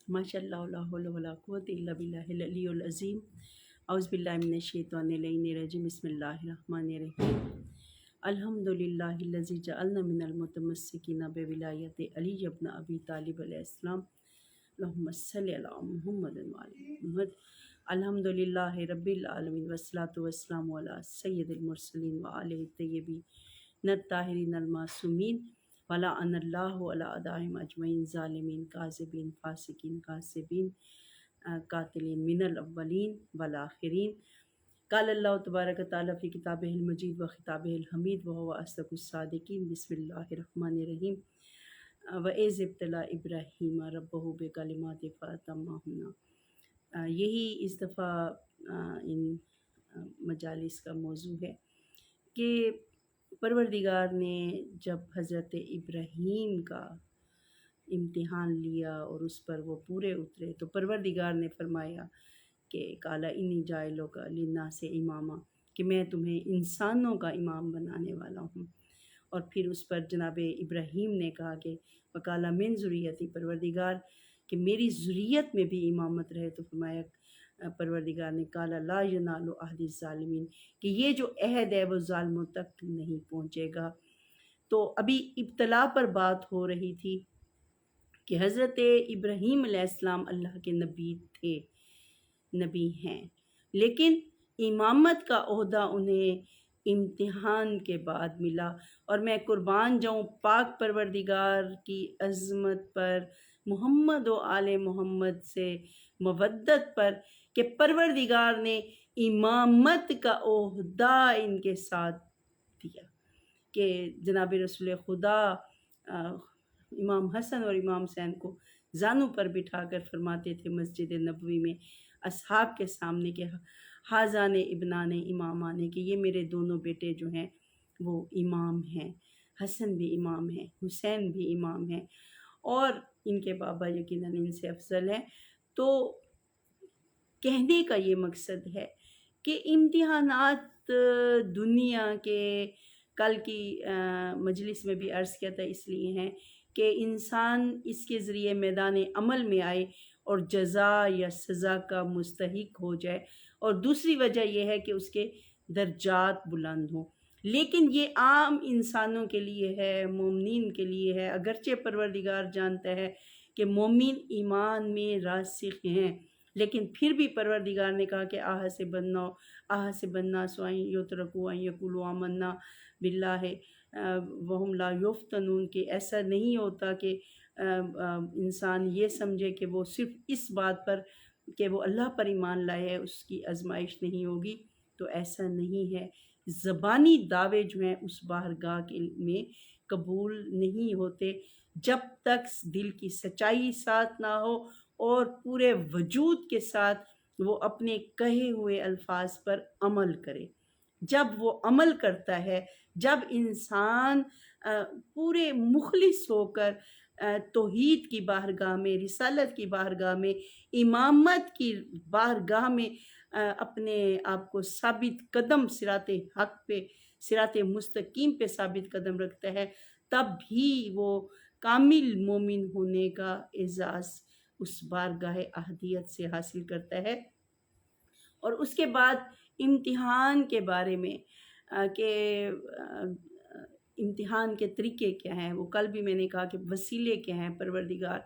ماشاء اللہ لا حول ولا قوت الا باللہ العلی العظیم اعوذ باللہ من الشیطان الرجیم بسم اللہ الرحمن الرحیم الحمد للہ الذی جعلنا من المتمسکین بولایت علی ابن ابی طالب علیہ السلام اللہم صلی علی محمد وعلی محمد الحمد للہ رب العالمین والصلاة والسلام علی سید المرسلین وآلہ الطیبین الطاہرین المعصومین ولا ان اللہ علی اعدائہم اجمعین ظالمین کاذبین فاسقین کاسبین قاتلین من الاولین والآخرین قال اللہ تبارک و تعالیٰ فی کتابہ المجید و خطابہ الحمید وہو اصدق الصادقین بسم اللہ الرحمن الرحیم وَإِذِ ابْتَلَىٰ إِبْرَاهِيمَ رَبُّهُ بِكَلِمَاتٍ فَأَتَمَّهُنَّ یہی اس دفعہ ان مجالس کا موضوع ہے کہ پروردگار نے جب حضرت ابراہیم کا امتحان لیا اور اس پر وہ پورے اترے تو پروردگار نے فرمایا کہ قَالَ إِنِّي جَاعِلُكَ لِلنَّاسِ إِمَامًا کہ میں تمہیں انسانوں کا امام بنانے والا ہوں۔ اور پھر اس پر جناب ابراہیم نے کہا کہ وَقَالَ مِن ذُرِّيَّتِي پروردگار کہ میری ذریت میں بھی امامت رہے، تو فرمایا پروردگار نے قَالَ لَا يَنَالُ عَهْدِ الظَّالِمِينَ کہ یہ جو عہد ہے وہ ظالموں تک نہیں پہنچے گا۔ تو ابھی ابتلا پر بات ہو رہی تھی کہ حضرت ابراہیم علیہ السلام اللہ کے نبی تھے، نبی ہیں، لیکن امامت کا عہدہ انہیں امتحان کے بعد ملا۔ اور میں قربان جاؤں پاک پروردگار کی عظمت پر، محمد و آل محمد سے مودت پر کہ پروردگار نے امامت کا عہدہ ان کے ساتھ دیا کہ جناب رسول خدا امام حسن اور امام حسین کو زانوں پر بٹھا کر فرماتے تھے مسجد نبوی میں اصحاب کے سامنے کہ حاذان ابنان امامان کہ یہ میرے دونوں بیٹے جو ہیں وہ امام ہیں، حسن بھی امام ہیں، حسین بھی امام ہیں، اور ان کے بابا یقیناً ان سے افضل ہیں۔ تو کہنے کا یہ مقصد ہے کہ امتحانات دنیا کے کل کی مجلس میں بھی عرض کیا تھا اس لیے ہیں کہ انسان اس کے ذریعے میدان عمل میں آئے اور جزا یا سزا کا مستحق ہو جائے، اور دوسری وجہ یہ ہے کہ اس کے درجات بلند ہوں۔ لیکن یہ عام انسانوں کے لیے ہے، مومنین کے لیے ہے، اگرچہ پروردگار جانتا ہے کہ مومن ایمان میں راسخ ہیں، لیکن پھر بھی پروردگار نے کہا کہ آہ سے بننا سوائیں یترکو ان یقولوا آمنا باللہ وہم لا یفتنون کہ ایسا نہیں ہوتا کہ انسان یہ سمجھے کہ وہ صرف اس بات پر کہ وہ اللہ پر ایمان لائے ہے اس کی آزمائش نہیں ہوگی، تو ایسا نہیں ہے۔ زبانی دعوے جو ہیں اس بارگاہ میں قبول نہیں ہوتے جب تک دل کی سچائی ساتھ نہ ہو اور پورے وجود کے ساتھ وہ اپنے کہے ہوئے الفاظ پر عمل کرے۔ جب وہ عمل کرتا ہے، جب انسان پورے مخلص ہو کر توحید کی بارگاہ میں، رسالت کی بارگاہ میں، امامت کی بارگاہ میں اپنے آپ کو ثابت قدم صراط حق پہ، صراط مستقیم پہ ثابت قدم رکھتا ہے، تب بھی وہ کامل مومن ہونے کا اعزاز اس بارگاہ احدیت سے حاصل کرتا ہے۔ اور اس کے بعد امتحان کے بارے میں کہ امتحان کے طریقے کیا ہیں، وہ کل بھی میں نے کہا کہ وسیلے کیا ہیں، پروردگار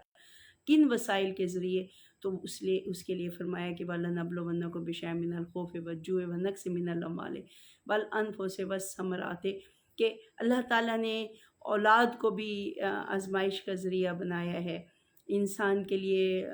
کن وسائل کے ذریعے، تو اس کے لیے فرمایا کہ وَلَنَبْلُوَنَّكُم بِشَيْءٍ مِّنَ الْخَوْفِ وَالْجُوعِ وَنَقْصٍ مِّنَ الْأَمْوَالِ وَالْأَنفُسِ وَالثَّمَرَاتِ کہ اللہ تعالیٰ نے اولاد کو بھی آزمائش کا ذریعہ بنایا ہے۔ انسان کے لیے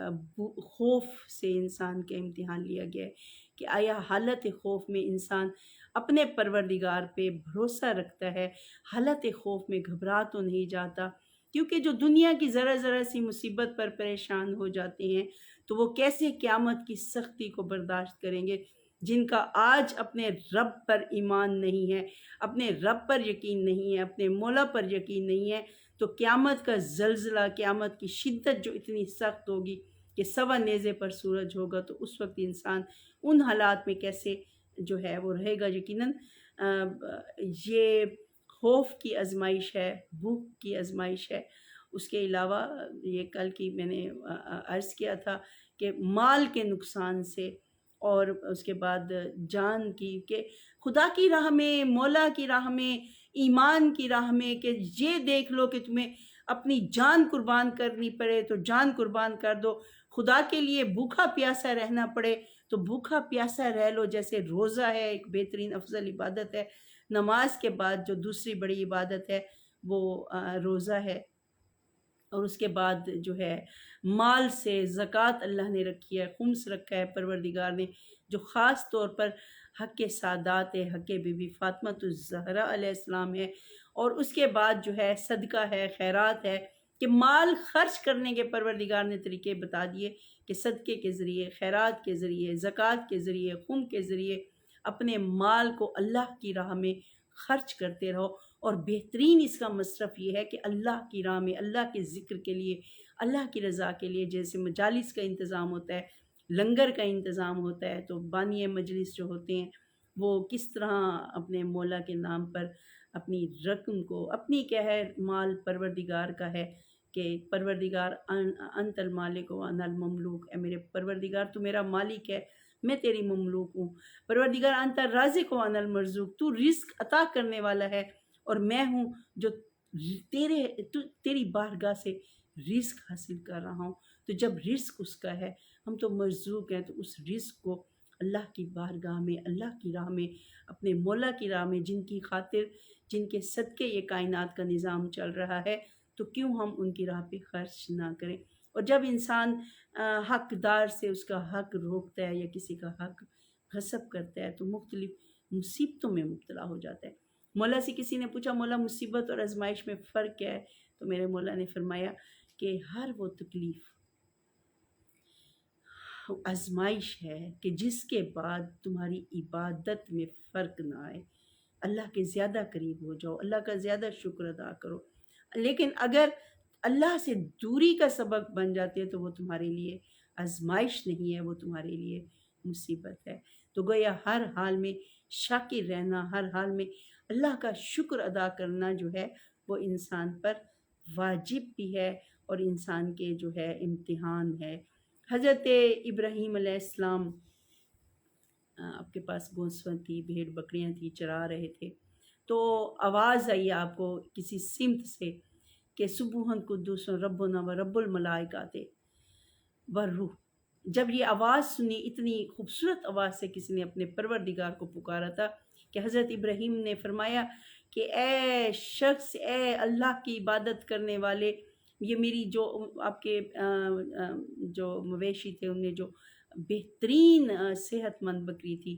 خوف سے انسان کا امتحان لیا گیا ہے کہ آیا حالت خوف میں انسان اپنے پروردگار پہ بھروسہ رکھتا ہے، حالت خوف میں گھبرا تو نہیں جاتا، کیونکہ جو دنیا کی ذرا ذرا سی مصیبت پر پریشان ہو جاتے ہیں تو وہ کیسے قیامت کی سختی کو برداشت کریں گے۔ جن کا آج اپنے رب پر ایمان نہیں ہے، اپنے رب پر یقین نہیں ہے، اپنے مولا پر یقین نہیں ہے، تو قیامت کا زلزلہ، قیامت کی شدت جو اتنی سخت ہوگی کہ سوا نیزے پر سورج ہوگا، تو اس وقت انسان ان حالات میں کیسے جو ہے وہ رہے گا۔ یقیناً یہ خوف کی آزمائش ہے، بھوک کی آزمائش ہے، اس کے علاوہ یہ کل کی میں نے عرض کیا تھا کہ مال کے نقصان سے، اور اس کے بعد جان کی، کہ خدا کی راہ میں، مولا کی راہ میں، ایمان کی راہ میں، کہ یہ دیکھ لو کہ تمہیں اپنی جان قربان کرنی پڑے تو جان قربان کر دو، خدا کے لیے بھوکا پیاسا رہنا پڑے تو بھوکا پیاسا رہ لو. جیسے روزہ ہے ایک بہترین افضل عبادت ہے، نماز کے بعد جو دوسری بڑی عبادت ہے وہ روزہ ہے. اور اس کے بعد جو ہے مال سے زکوٰۃ اللہ نے رکھی ہے، خمس رکھا ہے پروردگار نے، جو خاص طور پر حق سادات ہے، حق بی بی فاطمۃ الزہرا علیہ السلام ہے. اور اس کے بعد جو ہے صدقہ ہے، خیرات ہے، کہ مال خرچ کرنے کے پروردگار نے طریقے بتا دیے کہ صدقے کے ذریعے، خیرات کے ذریعے، زکوٰۃ کے ذریعے، خم کے ذریعے اپنے مال کو اللہ کی راہ میں خرچ کرتے رہو. اور بہترین اس کا مصرف یہ ہے کہ اللہ کی راہ میں، اللہ کے ذکر کے لیے، اللہ کی رضا کے لیے، جیسے مجالس کا انتظام ہوتا ہے، لنگر کا انتظام ہوتا ہے، تو بانی مجلس جو ہوتے ہیں وہ کس طرح اپنے مولا کے نام پر اپنی رقم کو، اپنی کیا ہے، مال پروردگار کا ہے، کہ پروردگار انت المالک و انا المملوک، اے میرے پروردگار تو میرا مالک ہے، میں تیری مملوک ہوں. پروردگار انت الرازق و انا المرزوق، تو رزق عطا کرنے والا ہے اور میں ہوں جو تیری بارگاہ سے رزق حاصل کر رہا ہوں. تو جب رزق اس کا ہے، ہم تو مرزوق ہیں، تو اس رزق کو اللہ کی بارگاہ میں، اللہ کی راہ میں، اپنے مولا کی راہ میں، جن کی خاطر، جن کے صدقے یہ کائنات کا نظام چل رہا ہے، تو کیوں ہم ان کی راہ پہ خرچ نہ کریں. اور جب انسان حقدار سے اس کا حق روکتا ہے یا کسی کا حق غصب کرتا ہے تو مختلف مصیبتوں میں مبتلا ہو جاتا ہے. مولا سے کسی نے پوچھا، مولا مصیبت اور آزمائش میں فرق کیا ہے؟ تو میرے مولا نے فرمایا کہ ہر وہ تکلیف آزمائش ہے کہ جس کے بعد تمہاری عبادت میں فرق نہ آئے، اللہ کے زیادہ قریب ہو جاؤ، اللہ کا زیادہ شکر ادا کرو. لیکن اگر اللہ سے دوری کا سبب بن جاتے ہیں تو وہ تمہارے لیے آزمائش نہیں ہے، وہ تمہارے لیے مصیبت ہے. تو گویا ہر حال میں شاکر رہنا، ہر حال میں اللہ کا شکر ادا کرنا جو ہے وہ انسان پر واجب بھی ہے اور انسان کے جو ہے امتحان ہے. حضرت ابراہیم علیہ السلام آپ کے پاس گوسفند تھی، بھیڑ بکریاں تھی، چرا رہے تھے، تو آواز آئی آپ کو کسی سمت سے کہ سبحان قدوس ربنا و رب الملائکات والروح. جب یہ آواز سنی، اتنی خوبصورت آواز سے کسی نے اپنے پروردگار کو پکارا تھا کہ حضرت ابراہیم نے فرمایا کہ اے شخص، اے اللہ کی عبادت کرنے والے، یہ میری جو آپ کے جو مویشی تھے ان میں جو بہترین صحت مند بکری تھی،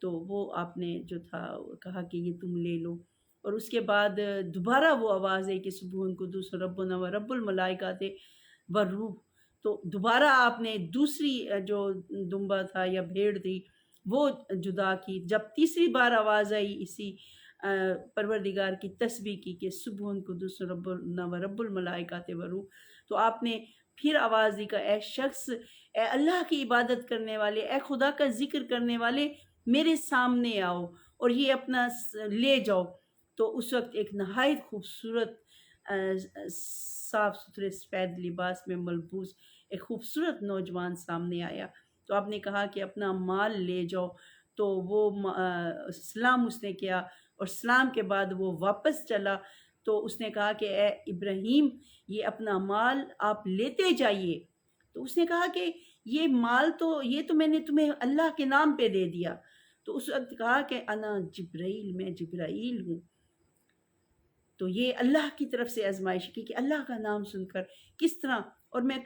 تو وہ آپ نے جو تھا کہا کہ یہ تم لے لو. اور اس کے بعد دوبارہ وہ آواز ہے کہ سبحان قدوس ربنا و رب الملائکات والروح. تو دوبارہ آپ نے دوسری جو دمبا تھا یا بھیڑ تھی وہ جدا کی. جب تیسری بار آواز آئی اسی پروردگار کی تسبیح کی کہ سبحان قدوس ربنا و رب الملائکات والروح، تو آپ نے پھر آواز دی کہ اے شخص، اے اللہ کی عبادت کرنے والے، اے خدا کا ذکر کرنے والے، میرے سامنے آؤ اور یہ اپنا لے جاؤ. تو اس وقت ایک نہایت خوبصورت صاف ستھرے سفید لباس میں ملبوس ایک خوبصورت نوجوان سامنے آیا. تو آپ نے کہا کہ اپنا مال لے جاؤ. تو وہ سلام اس نے کیا اور سلام کے بعد وہ واپس چلا. تو اس نے کہا کہ اے ابراہیم، یہ اپنا مال آپ لیتے جائیے. تو اس نے کہا کہ یہ مال تو یہ تو میں نے تمہیں اللہ کے نام پہ دے دیا. تو اس وقت کہا کہ انا جبرائیل، میں جبرائیل ہوں. تو یہ اللہ کی طرف سے آزمائش کی کہ اللہ کا نام سن کر کس طرح. اور میں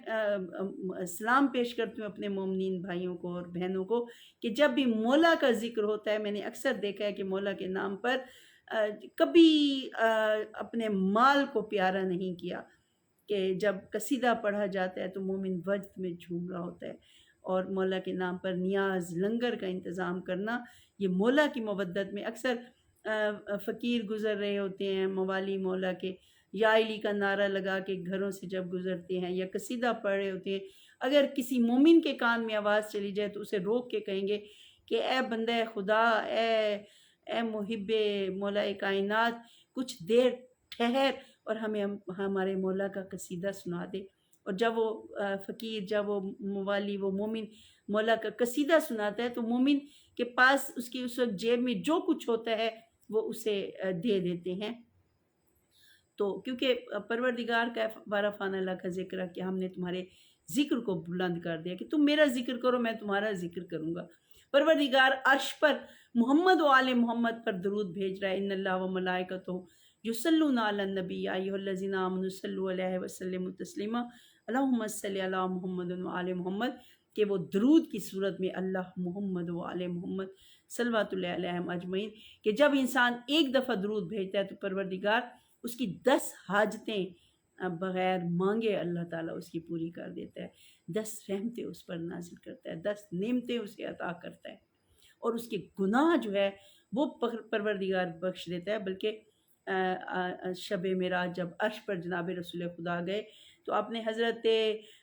سلام پیش کرتی ہوں اپنے مومنین بھائیوں کو اور بہنوں کو کہ جب بھی مولا کا ذکر ہوتا ہے، میں نے اکثر دیکھا ہے کہ مولا کے نام پر کبھی اپنے مال کو پیارا نہیں کیا. کہ جب قصیدہ پڑھا جاتا ہے تو مومن وجد میں جھوم رہا ہوتا ہے. اور مولا کے نام پر نیاز، لنگر کا انتظام کرنا، یہ مولا کی مودت میں اکثر فقیر گزر رہے ہوتے ہیں موالی مولا کے، یا علی کا نعرہ لگا کے گھروں سے جب گزرتے ہیں یا قصیدہ پڑھ رہے ہوتے ہیں، اگر کسی مومن کے کان میں آواز چلی جائے تو اسے روک کے کہیں گے کہ اے بندہ خدا، اے محب مولا کائنات، کچھ دیر ٹھہر اور ہمیں ہمارے مولا کا قصیدہ سنا دے۔ اور جب وہ فقیر، جب وہ موالی، وہ مومن مولا کا قصیدہ سناتا ہے تو مومن کے پاس اس کی اس وقت جیب میں جو کچھ ہوتا ہے وہ اسے دے دیتے ہیں۔ تو کیونکہ پروردگار کا بارہ فان اللہ کا ذکر ہے کہ ہم نے تمہارے ذکر کو بلند کر دیا کہ تم میرا ذکر کرو، میں تمہارا ذکر کروں گا۔ پروردگار عرش پر محمد و آل محمد پر درود بھیج رہا ہے۔ ان اللہ و ملائکتہ یصلون علی النبی یا ایھا الذین آمنوا صلوا علیہ وسلموا تسلیما اللہم صلی علی محمد و آل محمد، کہ وہ درود کی صورت میں اللہ محمد و آل محمد صلوات اللہ علیہم اجمعین، کہ جب انسان ایک دفعہ درود بھیجتا ہے تو پروردگار اس کی 10 حاجتیں بغیر مانگے اللہ تعالیٰ اس کی پوری کر دیتا ہے، 10 رحمتیں اس پر نازل کرتا ہے، 10 نعمتیں اسے عطا کرتا ہے، اور اس کے گناہ جو ہے وہ پروردگار بخش دیتا ہے۔ بلکہ شب معراج جب عرش پر جناب رسول خدا گئے تو آپ نے حضرت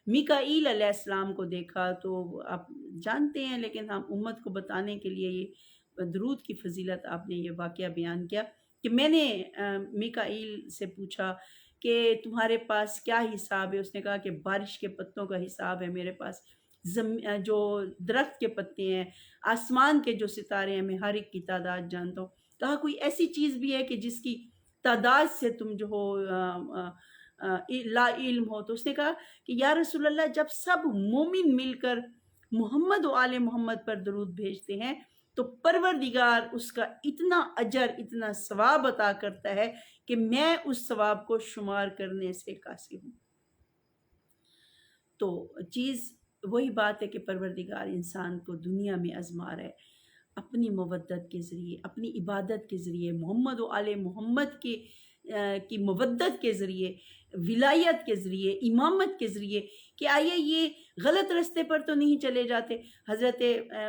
میکائیل علیہ السلام کو دیکھا، تو آپ جانتے ہیں لیکن ہم امت کو بتانے کے لیے یہ درود کی فضیلت آپ نے یہ واقعہ بیان کیا کہ میں نے میکائیل سے پوچھا کہ تمہارے پاس کیا حساب ہے؟ اس نے کہا کہ بارش کے پتوں کا حساب ہے میرے پاس، جو درخت کے پتے ہیں، آسمان کے جو ستارے ہیں، میں ہر ایک کی تعداد جانتا ہوں۔ کہا کوئی ایسی چیز بھی ہے کہ جس کی تعداد سے تم جو ہو لا علم ہو؟ تو اس نے کہا کہ یا رسول اللہ، جب سب مومن مل کر محمد و آل محمد پر درود بھیجتے ہیں تو پروردگار اس کا اتنا اجر، اتنا ثواب عطا کرتا ہے کہ میں اس ثواب کو شمار کرنے سے قاصر ہوں۔ تو چیز وہی بات ہے کہ پروردگار انسان کو دنیا میں آزما رہا ہے اپنی مودت کے ذریعے، اپنی عبادت کے ذریعے، محمد و آل محمد کی مودت کے ذریعے، ولایت کے ذریعے، امامت کے ذریعے، کہ آئیے یہ غلط رستے پر تو نہیں چلے جاتے۔ حضرت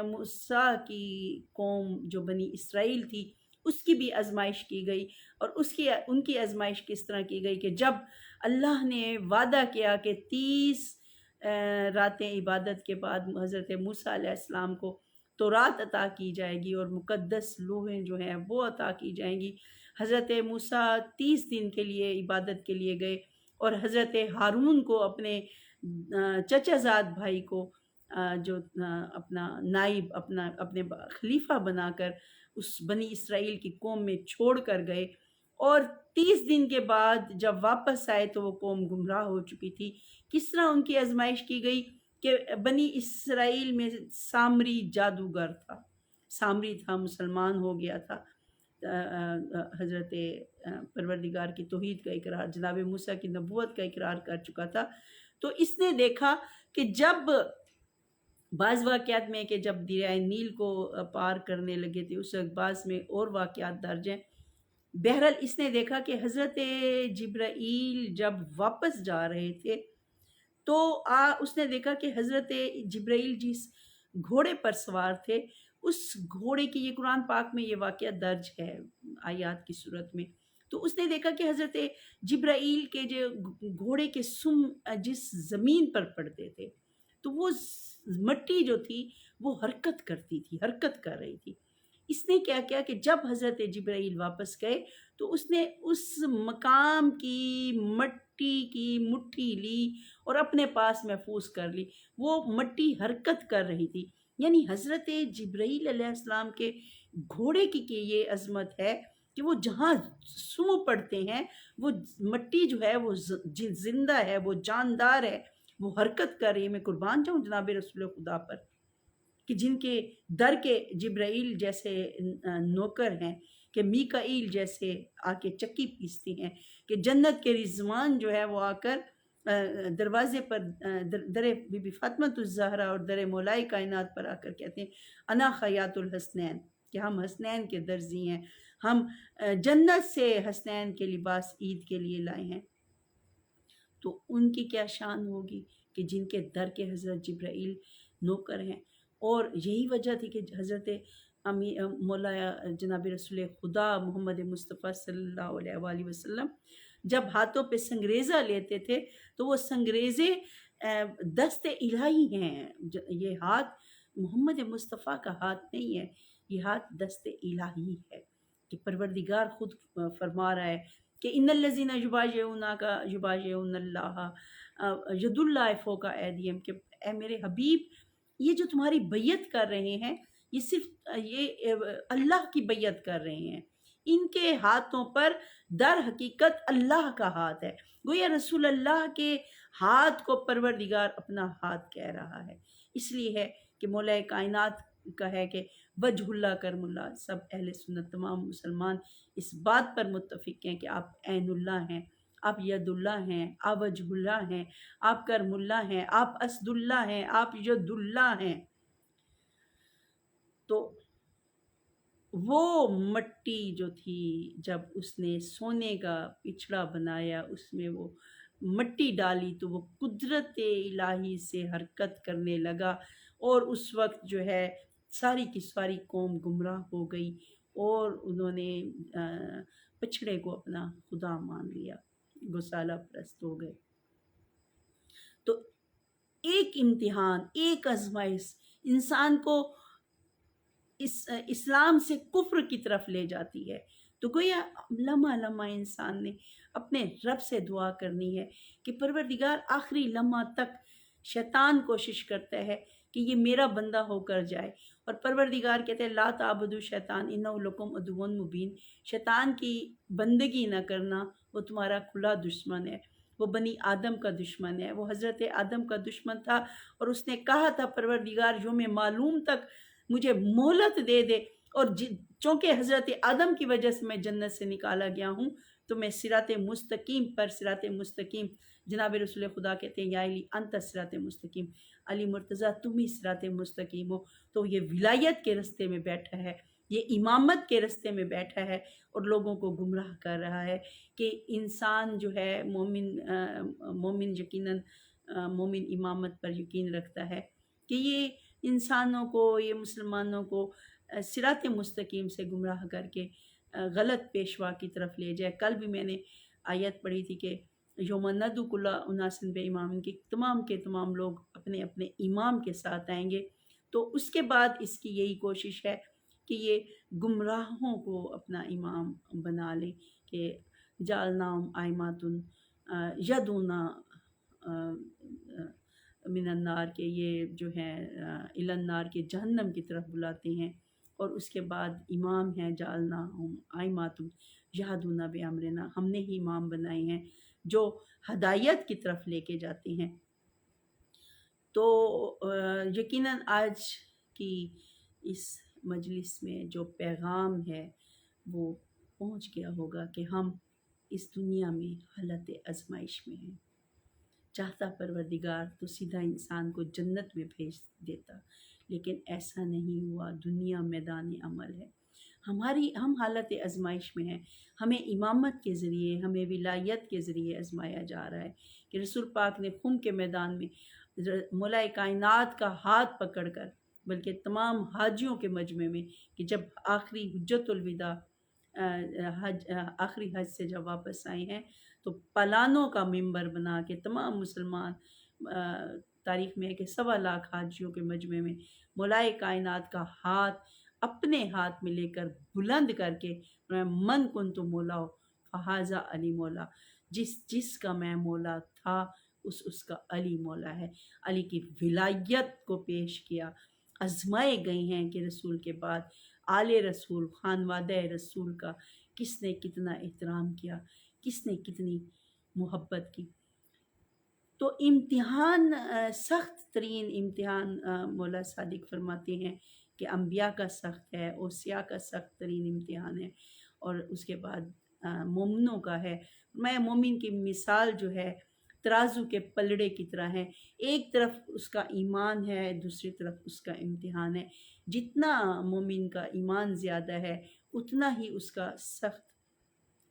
موسیٰ کی قوم جو بنی اسرائیل تھی اس کی بھی آزمائش کی گئی، اور ان کی آزمائش کس طرح کی گئی کہ جب اللہ نے وعدہ کیا کہ 30 راتیں عبادت کے بعد حضرت موسیٰ علیہ السلام کو تورات عطا کی جائے گی اور مقدس لوحیں جو ہیں وہ عطا کی جائیں گی۔ حضرت موسیٰ 30 دن کے لیے عبادت کے لیے گئے، اور حضرت ہارون کو اپنے چچا زاد بھائی کو جو اپنا نائب، اپنے خلیفہ بنا کر اس بنی اسرائیل کی قوم میں چھوڑ کر گئے، اور 30 دن کے بعد جب واپس آئے تو وہ قوم گمراہ ہو چکی تھی۔ کس طرح ان کی آزمائش کی گئی کہ بنی اسرائیل میں سامری جادوگر تھا، سامری تھا، مسلمان ہو گیا تھا، حضرت پروردگار کی توحید کا اقرار، جناب موسیٰ کی نبوت کا اقرار کر چکا تھا۔ تو اس نے دیکھا کہ جب بعض واقعات میں کہ جب دریائے نیل کو پار کرنے لگے تھے، اس وقت بعض میں اور واقعات درج ہیں۔ بہرحال اس نے دیکھا کہ حضرت جبرائیل جب واپس جا رہے تھے تو اس نے دیکھا کہ حضرت جبرائیل جس گھوڑے پر سوار تھے، اس گھوڑے کی، یہ قرآن پاک میں یہ واقعہ درج ہے آیات کی صورت میں، تو اس نے دیکھا کہ حضرت جبرائیل کے جو گھوڑے کے سم جس زمین پر پڑتے تھے تو وہ مٹی جو تھی وہ حرکت کرتی تھی، حرکت کر رہی تھی۔ اس نے کیا کیا کہ جب حضرت جبرائیل واپس گئے تو اس نے اس مقام کی مٹی کی مٹھی لی اور اپنے پاس محفوظ کر لی۔ وہ مٹی حرکت کر رہی تھی، یعنی حضرت جبرائیل علیہ السلام کے گھوڑے کی یہ عظمت ہے کہ وہ جہاں سو پڑتے ہیں وہ مٹی جو ہے وہ زندہ ہے، وہ جاندار ہے، وہ حرکت کر رہی ہے۔ میں قربان جاؤں جناب رسول خدا پر کہ جن کے در کے جبرائیل جیسے نوکر ہیں، کہ میکائیل جیسے آ کے چکی پیستے ہیں، کہ جنت کے رضوان جو ہے وہ آ کر دروازے پر در بی بی فاطمۃ الزہرا اور در مولائی کائنات پر آ کر کہتے ہیں انا خیاط الحسنین، کہ ہم حسنین کے درزی ہیں، ہم جنت سے حسنین کے لباس عید کے لیے لائے ہیں۔ تو ان کی کیا شان ہوگی کہ جن کے در کے حضرت جبرائیل نوکر ہیں۔ اور یہی وجہ تھی کہ حضرت مولا جناب رسول خدا محمد مصطفیٰ صلی اللہ علیہ وآلہ وسلم جب ہاتھوں پہ سنگریزہ لیتے تھے تو وہ سنگریزے دست الہی ہیں، یہ ہاتھ محمد مصطفیٰ کا ہاتھ نہیں ہے، یہ ہاتھ دست الہی ہے، کہ پروردگار خود فرما رہا ہے کہ ان الذین یبایعونک یبایعون اللہ ید اللہ فوق ایدیہم، کہ اے میرے حبیب یہ جو تمہاری بیعت کر رہے ہیں یہ صرف یہ اللہ کی بیعت کر رہے ہیں، ان کے ہاتھوں پر در حقیقت اللہ کا ہاتھ ہے۔ گویا رسول اللہ کے ہاتھ کو پروردگار اپنا ہاتھ کہہ رہا ہے۔ اس لیے ہے کہ مولا کائنات کا ہے کہ وجہ اللہ کرم اللہ، سب اہل سنت تمام مسلمان اس بات پر متفق ہیں کہ آپ عین اللہ ہیں، آپ ید اللہ ہیں، آپ وجہ اللہ ہیں، آپ کرم اللہ ہیں، آپ اسد اللہ ہیں، آپ ید اللہ ہیں۔ تو وہ مٹی جو تھی جب اس نے سونے کا پچھڑا بنایا، اس میں وہ مٹی ڈالی تو وہ قدرت الہی سے حرکت کرنے لگا، اور اس وقت جو ہے ساری کی ساری قوم گمراہ ہو گئی اور انہوں نے پچھڑے کو اپنا خدا مان لیا، گوسالہ پرست ہو گئے۔ تو ایک امتحان، ایک آزمائش انسان کو اسلام سے کفر کی طرف لے جاتی ہے۔ تو گویا لمحہ لمحہ انسان نے اپنے رب سے دعا کرنی ہے کہ پروردگار آخری لمحہ تک شیطان کوشش کرتا ہے کہ یہ میرا بندہ ہو کر جائے، اور پروردگار کہتے ہیں لا تعبدوا شیطان انہ لکم عدو مبین، شیطان کی بندگی نہ کرنا، وہ تمہارا کھلا دشمن ہے، وہ بنی آدم کا دشمن ہے، وہ حضرت آدم کا دشمن تھا، اور اس نے کہا تھا پروردگار یوم معلوم تک مجھے مہلت دے دے، اور چونکہ حضرت آدم کی وجہ سے میں جنت سے نکالا گیا ہوں تو میں صراط مستقیم پر، صراط مستقیم جناب رسول خدا کہتے ہیں یا علی انت صراط مستقیم، علی مرتضیٰ تم ہی صراط مستقیم ہو۔ تو یہ ولایت کے رستے میں بیٹھا ہے، یہ امامت کے رستے میں بیٹھا ہے اور لوگوں کو گمراہ کر رہا ہے کہ انسان جو ہے مومن یقیناً مومن امامت پر یقین رکھتا ہے کہ یہ انسانوں کو، یہ مسلمانوں کو صراط مستقیم سے گمراہ کر کے غلط پیشوا کی طرف لے جائے۔ کل بھی میں نے آیت پڑھی تھی کہ یوم ندعو کل اناس بامامہم، کہ تمام کے تمام لوگ اپنے اپنے امام کے ساتھ آئیں گے۔ تو اس کے بعد اس کی یہی کوشش ہے کہ یہ گمراہوں کو اپنا امام بنا لے، کہ جعلناہم ائمۃ یدعون من النار، کہ یہ جو ہے الی النار، کے جہنم کی طرف بلاتے ہیں، اور اس کے بعد امام ہیں جعلناہم ائمۃ یہدون بامرنا، ہم نے ہی امام بنائے ہیں جو ہدایت کی طرف لے کے جاتے ہیں۔ تو یقیناً آج کی اس مجلس میں جو پیغام ہے وہ پہنچ گیا ہوگا کہ ہم اس دنیا میں حالت آزمائش میں ہیں۔ چاہتا پروردگار تو سیدھا انسان کو جنت میں بھیج دیتا، لیکن ایسا نہیں ہوا، دنیا میدان عمل ہے، ہم حالت آزمائش میں ہیں، ہمیں امامت کے ذریعے، ہمیں ولایت کے ذریعے آزمایا جا رہا ہے کہ رسول پاک نے خم کے میدان میں مولا کائنات کا ہاتھ پکڑ کر، بلکہ تمام حاجیوں کے مجمع میں، کہ جب آخری حجت الوداع آخری حج سے جب واپس آئے ہیں تو پلانوں کا ممبر بنا کے تمام مسلمان، تاریخ میں ہے کہ 1.25 حاجیوں کے مجمع میں مولائے کائنات کا ہاتھ اپنے ہاتھ میں لے کر بلند کر کے من کنت مولا فہذا علی مولا، جس کا میں مولا تھا اس کا علی مولا ہے۔ علی کی ولایت کو پیش کیا، آزمائے گئے ہیں کہ رسول کے بعد آل رسول، خانوادہ رسول کا کس نے کتنا احترام کیا، کس نے کتنی محبت کی۔ تو امتحان، سخت ترین امتحان مولا صادق فرماتے ہیں کہ انبیاء کا سخت ہے، اوصیاء کا سخت ترین امتحان ہے، اور اس کے بعد مومنوں کا ہے۔ میں مومن کی مثال جو ہے ترازو کے پلڑے کی طرح ہے، ایک طرف اس کا ایمان ہے، دوسری طرف اس کا امتحان ہے۔ جتنا مومن کا ایمان زیادہ ہے اتنا ہی اس کا سخت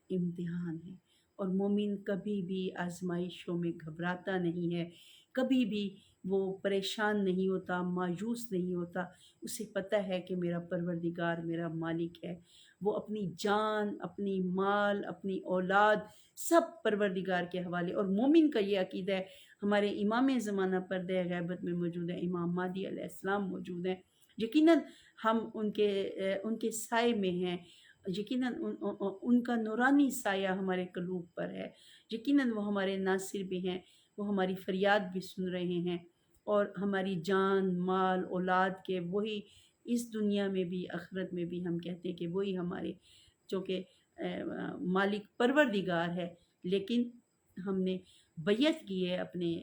امتحان ہے، اور مومن کبھی بھی آزمائشوں میں گھبراتا نہیں ہے، کبھی بھی وہ پریشان نہیں ہوتا، مایوس نہیں ہوتا۔ اسے پتہ ہے کہ میرا پروردگار میرا مالک ہے، وہ اپنی جان، اپنی مال، اپنی اولاد سب پروردگار کے حوالے۔ اور مومن کا یہ عقیدہ ہے، ہمارے امام زمانہ پردہ غیبت میں موجود ہیں، امام مہدی علیہ السلام موجود ہیں، یقیناً ہم ان کے سائے میں ہیں، یقیناً ان کا نورانی سایہ ہمارے قلوب پر ہے، یقیناً وہ ہمارے ناصر بھی ہیں، وہ ہماری فریاد بھی سن رہے ہیں، اور ہماری جان مال اولاد کے وہی اس دنیا میں بھی آخرت میں بھی ہم کہتے ہیں کہ وہی ہمارے جو کہ مالک پروردگار ہے۔ لیکن ہم نے بیعت کی ہے اپنے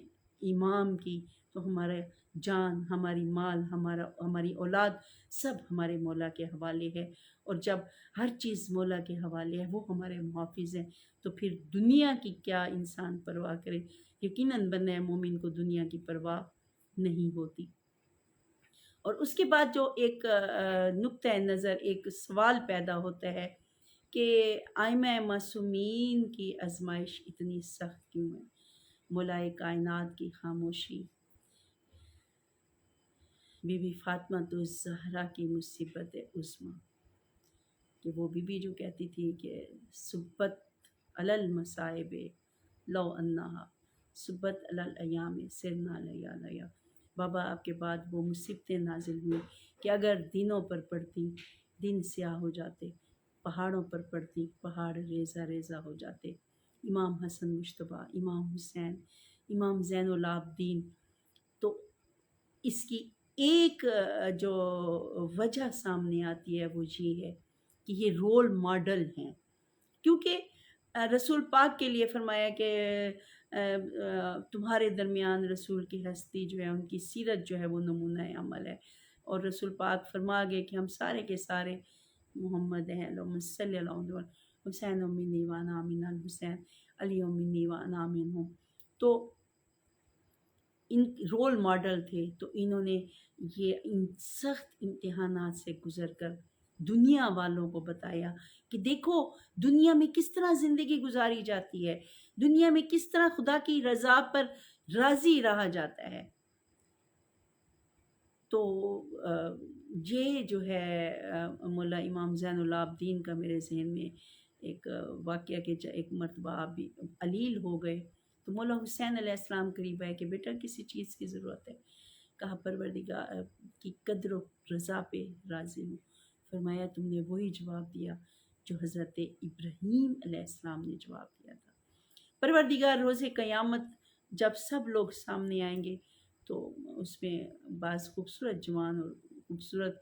امام کی، تو ہمارا جان، ہماری مال، ہماری اولاد سب ہمارے مولا کے حوالے ہے، اور جب ہر چیز مولا کے حوالے ہے، وہ ہمارے محافظ ہیں، تو پھر دنیا کی کیا انسان پرواہ کرے؟ یقیناً بندہ مومن کو دنیا کی پرواہ نہیں ہوتی۔ اور اس کے بعد جو ایک نقطہ نظر، ایک سوال پیدا ہوتا ہے کہ آئمہ معصومین کی آزمائش اتنی سخت کیوں ہے؟ مولائے کائنات کی خاموشی، بی بی فاطمہ تو زہرا کی مصیبت عظمیٰ، کہ وہ بی بی جو کہتی تھی کہ سبت علی المصائب لو انہا سبت علی الایام سرنا لیالیا، بابا آپ کے بعد وہ مصیبتیں نازل ہوئی کہ اگر دنوں پر پڑتی دن سیاہ ہو جاتے، پہاڑوں پر پڑتی پہاڑ ریزہ ریزہ ہو جاتے، امام حسن مجتبیٰ، امام حسین، امام زین العابدین۔ تو اس کی ایک جو وجہ سامنے آتی ہے وہ یہ ہے کہ یہ رول ماڈل ہیں، کیونکہ رسول پاک کے لیے فرمایا کہ تمہارے درمیان رسول کی ہستی جو ہے، ان کی سیرت جو ہے وہ نمونہ عمل ہے، اور رسول پاک فرما گئے کہ ہم سارے کے سارے محمد ہیں، اللہم صلی اللہ علیہ وسلم، حسین منی وانا من الحسین، علی منی وانا منہم۔ تو ان رول ماڈل تھے، تو انہوں نے یہ ان سخت امتحانات سے گزر کر دنیا والوں کو بتایا کہ دیکھو دنیا میں کس طرح زندگی گزاری جاتی ہے، دنیا میں کس طرح خدا کی رضا پر راضی رہا جاتا ہے۔ تو یہ جو ہے مولا امام زین العابدین کا میرے ذہن میں ایک واقعہ کہ ایک مرتبہ آپ بھی علیل ہو گئے، تو مولا حسین علیہ السلام قریب ہے کہ بیٹا کسی چیز کی ضرورت ہے؟ کہا پروردگار کی قدر و رضا پہ راضی ہوں۔ فرمایا تم نے وہی جواب دیا جو حضرت ابراہیم علیہ السلام نے جواب دیا تھا۔ پروردگار روز قیامت جب سب لوگ سامنے آئیں گے، تو اس میں بعض خوبصورت جوان اور خوبصورت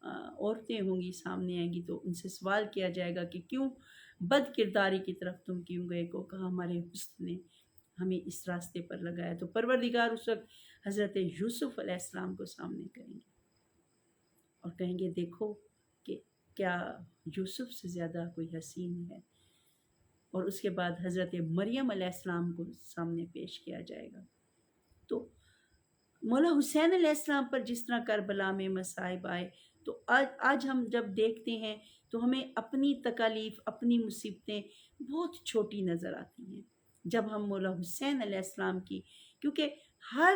عورتیں ہوں گی، سامنے آئیں گی، تو ان سے سوال کیا جائے گا کہ کیوں بد کرداری کی طرف تم کیوں گئے؟ کو کہا ہمارے حسن نے ہمیں اس راستے پر لگایا۔ تو پروردگار اس وقت حضرت یوسف علیہ السلام کو سامنے کریں گے اور کہیں گے دیکھو کہ کیا یوسف سے زیادہ کوئی حسین ہے؟ اور اس کے بعد حضرت مریم علیہ السلام کو سامنے پیش کیا جائے گا۔ تو مولا حسین علیہ السلام پر جس طرح کربلا میں مصائب آئے، تو آج ہم جب دیکھتے ہیں تو ہمیں اپنی تکالیف، اپنی مصیبتیں بہت چھوٹی نظر آتی ہیں جب ہم مولا حسین علیہ السلام کی، کیونکہ ہر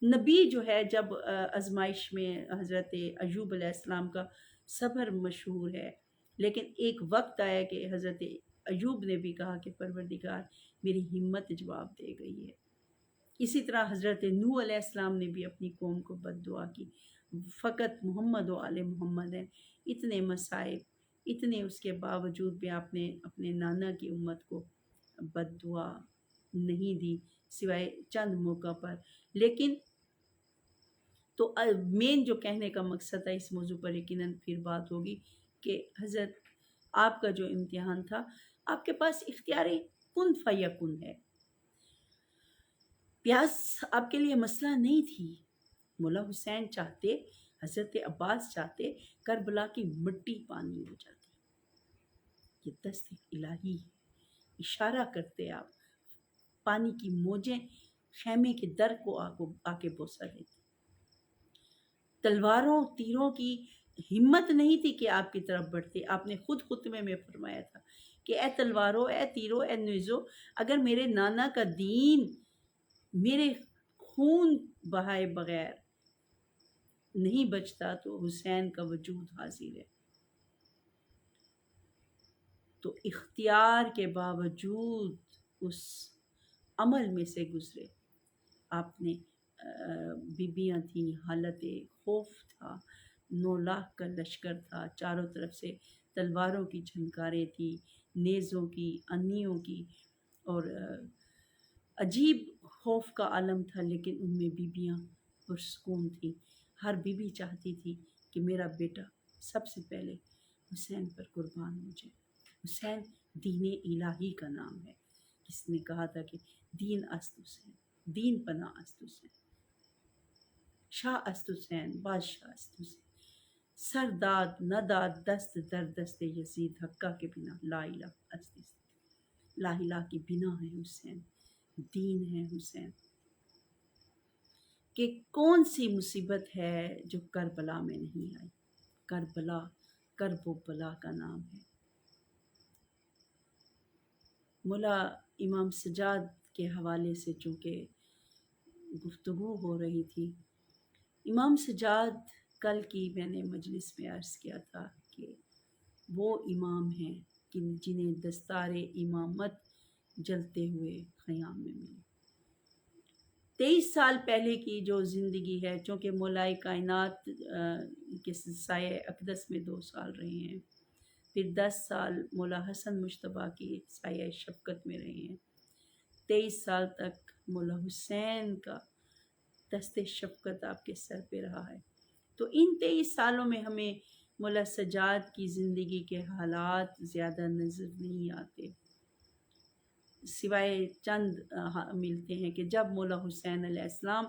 نبی جو ہے جب آزمائش میں، حضرت ایوب علیہ السلام کا صبر مشہور ہے، لیکن ایک وقت آیا کہ حضرت ایوب نے بھی کہا کہ پروردگار میری ہمت جواب دے گئی ہے۔ اسی طرح حضرت نوح علیہ السلام نے بھی اپنی قوم کو بد دعا کی، فقط محمد و آل محمد ہیں، اتنے مصائب، اتنے اس کے باوجود بھی آپ نے اپنے نانا کی امت کو بد دعا نہیں دی سوائے چند موقع پر۔ لیکن تو مین جو کہنے کا مقصد ہے اس موضوع پر یقیناً پھر بات ہوگی کہ حضرت آپ کا جو امتحان تھا، آپ کے پاس اختیار کن فیکن ہے۔ پیاس آپ کے لیے مسئلہ نہیں تھی، مولا حسین چاہتے، حضرت عباس چاہتے، کربلا کی مٹی پانی ہو جاتی۔ یہ دست الہی ہے، اشارہ کرتے آپ، پانی کی موجیں خیمے کے در کو آ کے بوسہ دیتی۔ تلواروں تیروں کی ہمت نہیں تھی کہ آپ کی طرف بڑھتے۔ آپ نے خود خطبے میں فرمایا تھا کہ اے تلواروں، اے تیروں، اے نیزوں، اگر میرے نانا کا دین میرے خون بہائے بغیر نہیں بچتا تو حسین کا وجود حاضر ہے۔ تو اختیار کے باوجود اس عمل میں سے گزرے۔ آپ نے بیبیاں تھیں، حالت خوف تھا، 9 لاکھ کا لشکر تھا، چاروں طرف سے تلواروں کی جھنکاریں تھیں، نیزوں کی، انیوں کی، اور عجیب خوف کا عالم تھا، لیکن ان میں بیویاں پرسکون تھیں۔ ہر بیوی چاہتی تھی کہ میرا بیٹا سب سے پہلے حسین پر قربان ہو جائے۔ حسین دین الہی کا نام ہے۔ کس نے کہا تھا کہ دین است حسین، دین پناہ است حسین، شاہ است حسین، بادشاہ است حسین، سرداد نداد دست در دست یزید، حقہ کے بنا لا الہ است حسین۔ لا الہ کی بنا ہے حسین، دین ہے حسین۔ کہ کون سی مصیبت ہے جو کربلا میں نہیں آئی؟ کربلا کرب و بلا کا نام ہے۔ مولا امام سجاد کے حوالے سے چونکہ گفتگو ہو رہی تھی، امام سجاد کل کی میں نے مجلس میں عرض کیا تھا کہ وہ امام ہیں جنہیں دستار امامت جلتے ہوئے خیام میں ملی۔ 23 سال پہلے کی جو زندگی ہے، چونکہ مولائے کائنات کے سایہ اقدس میں 2 سال رہے ہیں، پھر 10 سال مولا حسن مجتبیٰ کی سایہ شفقت میں رہے ہیں، 23 سال تک مولا حسین کا دست شفقت آپ کے سر پہ رہا ہے۔ تو ان 23 سالوں میں ہمیں مولا سجاد کی زندگی کے حالات زیادہ نظر نہیں آتے، سوائے چند ملتے ہیں کہ جب مولا حسین علیہ السلام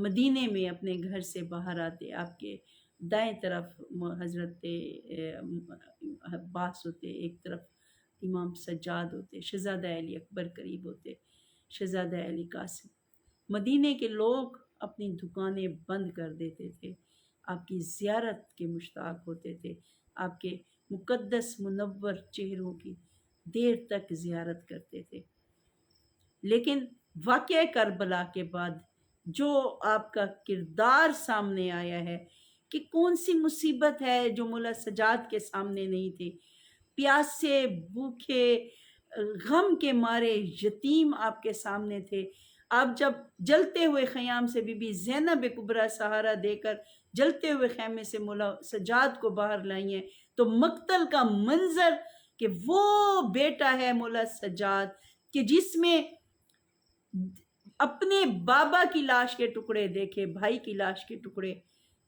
مدینے میں اپنے گھر سے باہر آتے، آپ کے دائیں طرف حضرت عباس ہوتے، ایک طرف امام سجاد ہوتے، شہزادہ علی اکبر قریب ہوتے، شہزادہ علی قاسم۔ مدینے کے لوگ اپنی دکانیں بند کر دیتے تھے، آپ کی زیارت کے مشتاق ہوتے تھے، آپ کے مقدس منور چہروں کی دیر تک زیارت کرتے تھے۔ لیکن واقعہ کربلا کے بعد جو آپ کا کردار سامنے آیا ہے کہ کون سی مصیبت ہے جو مولا سجاد کے سامنے نہیں تھی۔ پیاسے، بھوکے، غم کے مارے یتیم آپ کے سامنے تھے۔ آپ جب جلتے ہوئے خیام سے بی بی زینب کبریٰ سہارا دے کر جلتے ہوئے خیمے سے مولا سجاد کو باہر لائی ہیں، تو مقتل کا منظر کہ وہ بیٹا ہے مولا سجاد کہ جس میں اپنے بابا کی لاش کے ٹکڑے دیکھے، بھائی کی لاش کے ٹکڑے،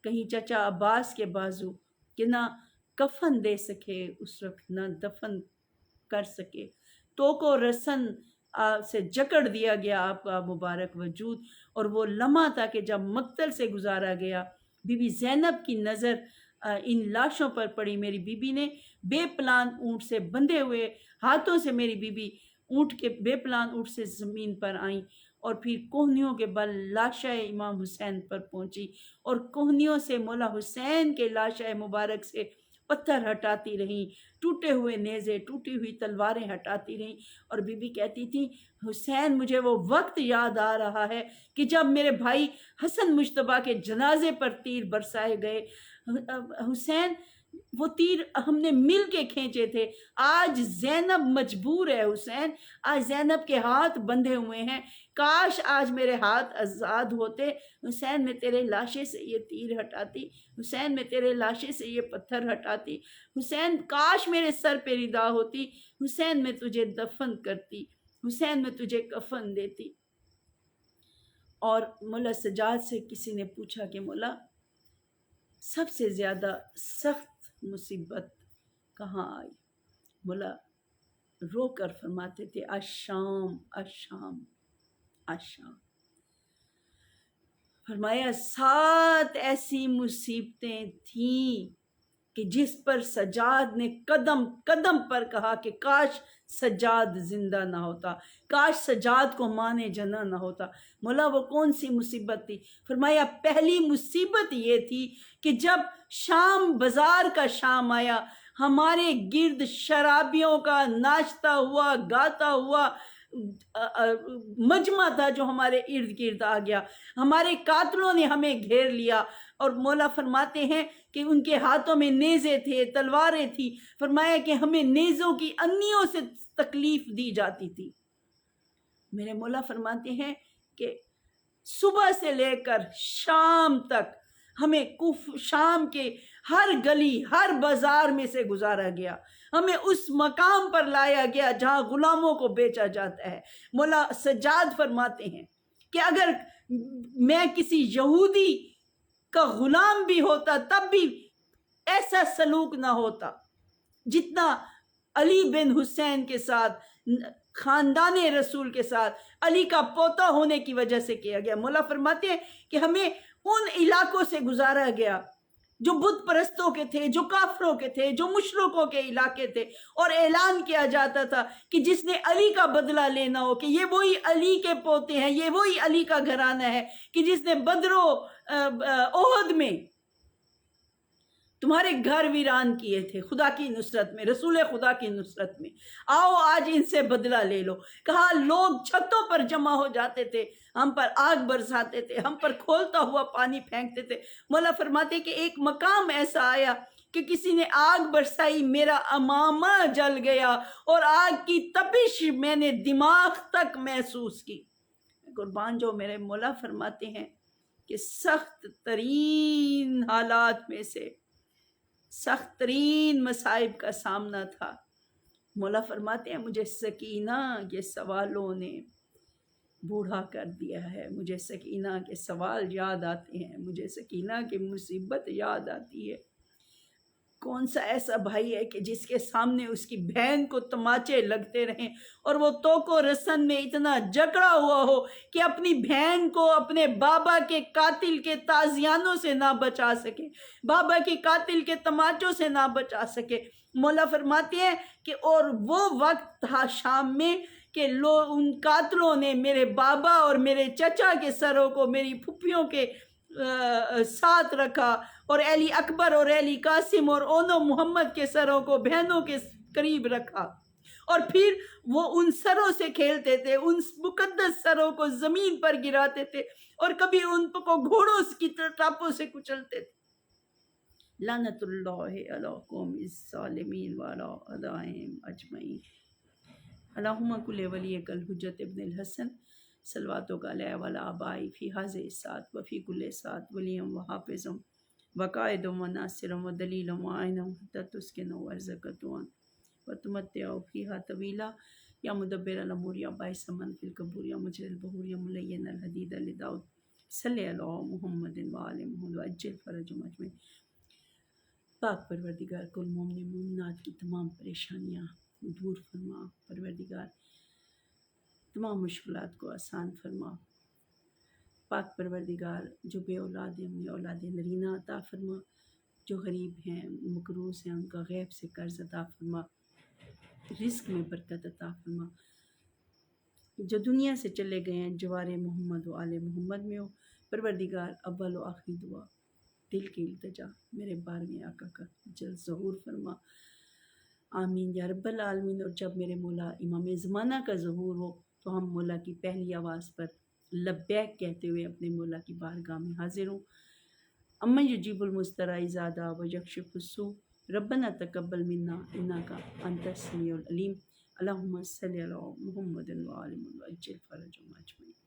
کہیں چچا عباس کے بازو کہ نہ کفن دے سکے اس وقت، نہ دفن کر سکے، توکو رسن سے جکڑ دیا گیا آپ کا مبارک وجود۔ اور وہ لمحہ تھا کہ جب مقتل سے گزارا گیا، بی بی زینب کی نظر ان لاشوں پر پڑی۔ میری بی بی نے بے پلان اونٹ سے بندھے ہوئے ہاتھوں سے میری بی بی اونٹ کے بے پلان اونٹ سے زمین پر آئیں، اور پھر کوہنیوں کے بل لاشہ امام حسین پر پہنچی، اور کوہنیوں سے مولا حسین کے لاشہ مبارک سے پتھر ہٹاتی رہیں، ٹوٹے ہوئے نیزے، ٹوٹی ہوئی تلواریں ہٹاتی رہیں، اور بی بی کہتی تھی حسین مجھے وہ وقت یاد آ رہا ہے کہ جب میرے بھائی حسن مجتبیٰ کے جنازے پر تیر برسائے گئے، حسین وہ تیر ہم نے مل کے کھینچے تھے، آج زینب مجبور ہے حسین، آج زینب کے ہاتھ بندھے ہوئے ہیں، کاش آج میرے ہاتھ آزاد ہوتے، حسین میں تیرے لاشے سے یہ تیر ہٹاتی، حسین میں تیرے لاشے سے یہ پتھر ہٹاتی، حسین کاش میرے سر پہ ردا ہوتی، حسین میں تجھے دفن کرتی، حسین میں تجھے کفن دیتی۔ اور مولا سجاد سے کسی نے پوچھا کہ مولا سب سے زیادہ سخت مصیبت کہاں آئی؟ مولا رو کر فرماتے تھے الشام الشام الشام۔ فرمایا 7 ایسی مصیبتیں تھیں کہ جس پر سجاد نے قدم قدم پر کہا کہ کاش سجاد زندہ نہ ہوتا، کاش سجاد کو ماں نے جنا نہ ہوتا۔ مولا وہ کون سی مصیبت تھی؟ فرمایا پہلی مصیبت یہ تھی کہ جب شام بازار کا شام آیا، ہمارے گرد شرابیوں کا ناچتا ہوا گاتا ہوا مجمع تھا جو ہمارے ارد گرد آ گیا، ہمارے قاتلوں نے ہمیں گھیر لیا، اور مولا فرماتے ہیں کہ ان کے ہاتھوں میں نیزے تھے، تلواریں تھی، فرمایا کہ ہمیں نیزوں کی انیوں سے تکلیف دی جاتی تھی۔ میرے مولا فرماتے ہیں کہ صبح سے لے کر شام تک ہمیں شام کے ہر گلی ہر بازار میں سے گزارا گیا، ہمیں اس مقام پر لایا گیا جہاں غلاموں کو بیچا جاتا ہے۔ مولا سجاد فرماتے ہیں کہ اگر میں کسی یہودی کا غلام بھی ہوتا تب بھی ایسا سلوک نہ ہوتا جتنا علی بن حسین کے ساتھ، خاندان رسول کے ساتھ، علی کا پوتا ہونے کی وجہ سے کیا گیا۔ مولا فرماتے ہیں کہ ہمیں ان علاقوں سے گزارا گیا جو بت پرستوں کے تھے، جو کافروں کے تھے، جو مشرکوں کے علاقے تھے، اور اعلان کیا جاتا تھا کہ جس نے علی کا بدلہ لینا ہو کہ یہ وہی علی کے پوتے ہیں، یہ وہی علی کا گھرانہ ہے کہ جس نے بدر و احد میں تمہارے گھر ویران کیے تھے خدا کی نصرت میں، رسول خدا کی نصرت میں، آؤ آج ان سے بدلہ لے لو۔ کہا لوگ چھتوں پر جمع ہو جاتے تھے، ہم پر آگ برساتے تھے، ہم پر کھولتا ہوا پانی پھینکتے تھے۔ مولا فرماتے کہ ایک مقام ایسا آیا کہ کسی نے آگ برسائی، میرا امامہ جل گیا اور آگ کی تپش میں نے دماغ تک محسوس کی۔ قربان جو میرے مولا فرماتے ہیں کہ سخت ترین حالات میں سے سخت ترین مصائب کا سامنا تھا۔ مولا فرماتے ہیں مجھے سکینہ کے سوالوں نے بوڑھا کر دیا ہے، مجھے سکینہ کے سوال یاد آتے ہیں، مجھے سکینہ کی مصیبت یاد آتی ہے۔ کون سا ایسا بھائی ہے کہ جس کے سامنے اس کی بہن کو تماچے لگتے رہیں اور وہ توکو رسن میں اتنا جکڑا ہوا ہو کہ اپنی بہن کو اپنے بابا کے قاتل کے تازیانوں سے نہ بچا سکے، بابا کے قاتل کے تماچوں سے نہ بچا سکے۔ مولا فرماتے ہیں کہ اور وہ وقت تھا شام میں کہ ان قاتلوں نے میرے بابا اور میرے چچا کے سروں کو میری پھپھیوں کے ساتھ رکھا، اور علی اکبر اور علی قاسم اور اونو محمد کے سروں کو بہنوں کے قریب رکھا، اور پھر وہ ان سروں سے کھیلتے تھے، ان مقدس سروں کو زمین پر گراتے تھے اور کبھی ان کو گھوڑوں کی ٹاپوں سے کچلتے تھے۔ لعنت اللہ علی قوم الظالمین وعلی اعدائہم اجمعین۔ اللہم کل ولیک الحجت ابن الحسن صلواتک علیہ وعلی آبائی فی ہذہ الساعۃ وفی کل ساعۃ ولیم وحافظم وقائدم وناصرم ودلیلم وعینم حتی تسکنوا ارضک طوعا وتمتعوا فیہا طویلا۔ یا مدبر الامور یا باعث من فی القبور یا مجری البحور یا ملین الحدید لداؤد صلی علی محمد وآل محمد وعجل فرجهم اجمعین۔ پاک پروردگار کل مومن مومنات کی تمام پریشانیاں دور فرما، پروردگار تمام مشکلات کو آسان فرما۔ پاک پروردگار جو بے اولاد ہیں انہیں اولاد نرینہ عطا فرما، جو غریب ہیں مقروض ہیں ان کا غیب سے قرض عطا فرما، رزق میں برکت عطا فرما۔ جو دنیا سے چلے گئے ہیں جوار محمد و آل محمد میں ہو، پروردگار اول و آخری دعا دل کی التجا میرے بارہویں آقا کا جلد ظہور فرما، آمین یا رب العالمین۔ اور جب میرے مولا امام زمانہ کا ظہور ہو تو ہم مولا کی پہلی آواز پر لبیک کہتے ہوئے اپنے مولا کی بارگاہ میں حاضر ہوں۔ امن یجیب المضطر اذا دعا ویکشف السوء ربنا تقبل منا انک انت السمیع العلیم۔ اللہم صلی علی محمد وآل محمد وعجل فرجهم اجمعین۔